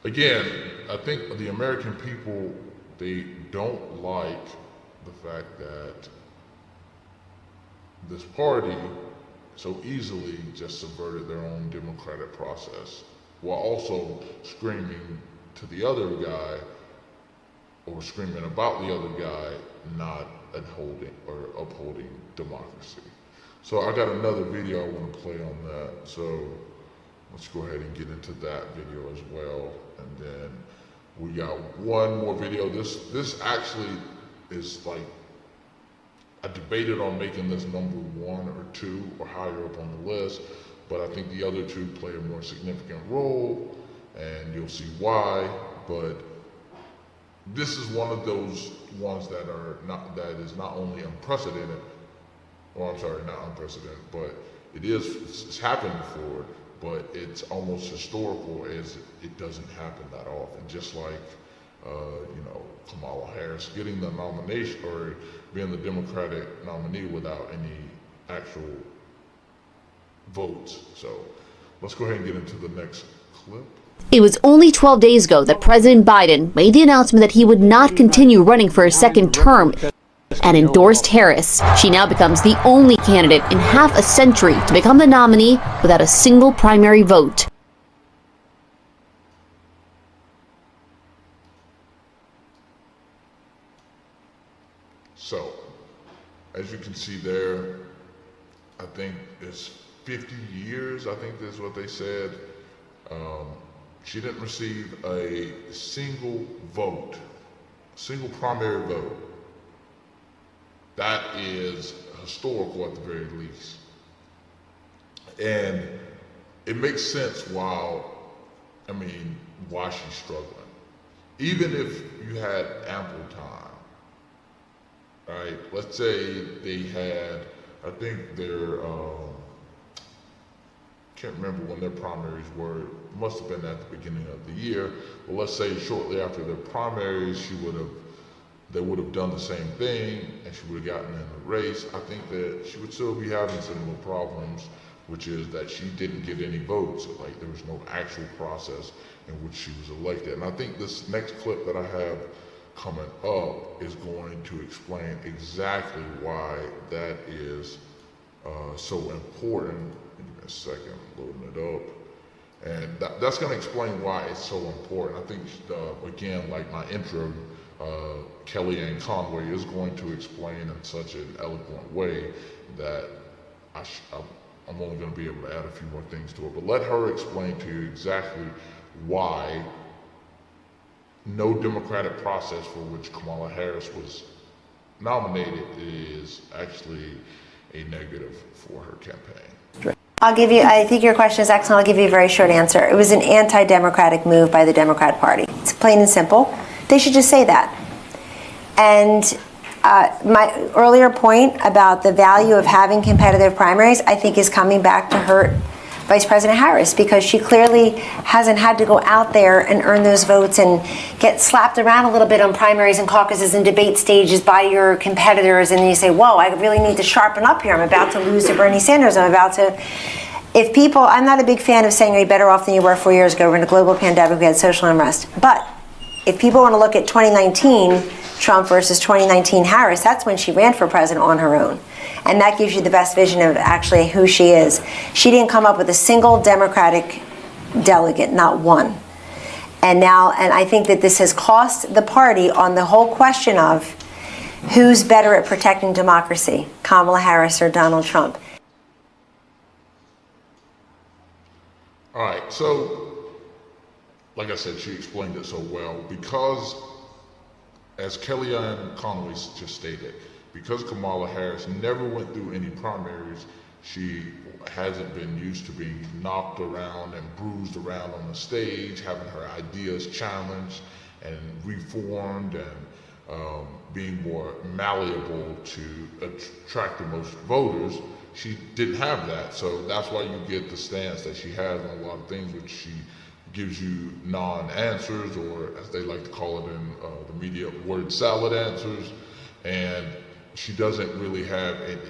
again, I think the American people, they don't like the fact that this party so easily just subverted their own democratic process, while also screaming to the other guy, or screaming about the other guy not upholding democracy. So I got another video I want to play on that. So let's go ahead and get into that video as well. And then we got one more video. This actually is like, I debated on making this number 1 or 2 or higher up on the list, but I think the other two play a more significant role, and you'll see why. But this is one of those ones that is not only unprecedented, or I'm sorry, not unprecedented, but it's happened before, but it's almost historical, as it doesn't happen that often. Just like Kamala Harris getting the nomination, or being the Democratic nominee without any actual votes. So let's go ahead and get into the next clip. It was only 12 days ago that President Biden made the announcement that he would not continue running for a second term and endorsed Harris. She now becomes the only candidate in half a century to become the nominee without a single primary vote. So, as you can see there, I think it's 50 years, I think that's what they said. She didn't receive a single vote, single primary vote. That is historical at the very least. And it makes sense why she's struggling. Even if you had ample time, right? Let's say they had, I think can't remember when their primaries were, must have been at the beginning of the year, but let's say shortly after their primaries, they would have done the same thing, and she would have gotten in the race. I think that she would still be having similar problems, which is that she didn't get any votes. Like, there was no actual process in which she was elected. And I think this next clip that I have coming up is going to explain exactly why that is so important. Give me a second, loading it up. And that's going to explain why it's so important. I think, again, like my intro, Kellyanne Conway is going to explain in such an eloquent way that I'm only going to be able to add a few more things to it. But let her explain to you exactly why no democratic process for which Kamala Harris was nominated is actually a negative for her campaign. I think your question is excellent. I'll give you a very short answer. It was an anti-democratic move by the Democrat Party. It's plain and simple. They should just say that. And my earlier point about the value of having competitive primaries, I think, is coming back to hurt Vice President Harris, because she clearly hasn't had to go out there and earn those votes and get slapped around a little bit on primaries and caucuses and debate stages by your competitors, and then you say, whoa, I really need to sharpen up here. I'm about to lose to Bernie Sanders. I'm not a big fan of saying, are you better off than you were 4 years ago? We're in a global pandemic, we had social unrest. But if people want to look at 2019 Trump versus 2019 Harris, that's when she ran for president on her own. And that gives you the best vision of actually who she is. She didn't come up with a single Democratic delegate, not one. And I think that this has cost the party on the whole question of who's better at protecting democracy, Kamala Harris or Donald Trump. All right, so like I said, she explained it so well, because as Kellyanne Conway just stated, because Kamala Harris never went through any primaries, she hasn't been used to being knocked around and bruised around on the stage, having her ideas challenged and reformed, and being more malleable to attract the most voters. She didn't have that, so that's why you get the stance that she has on a lot of things, which she gives you non-answers, or as they like to call it in the media, word salad answers, and she doesn't really have any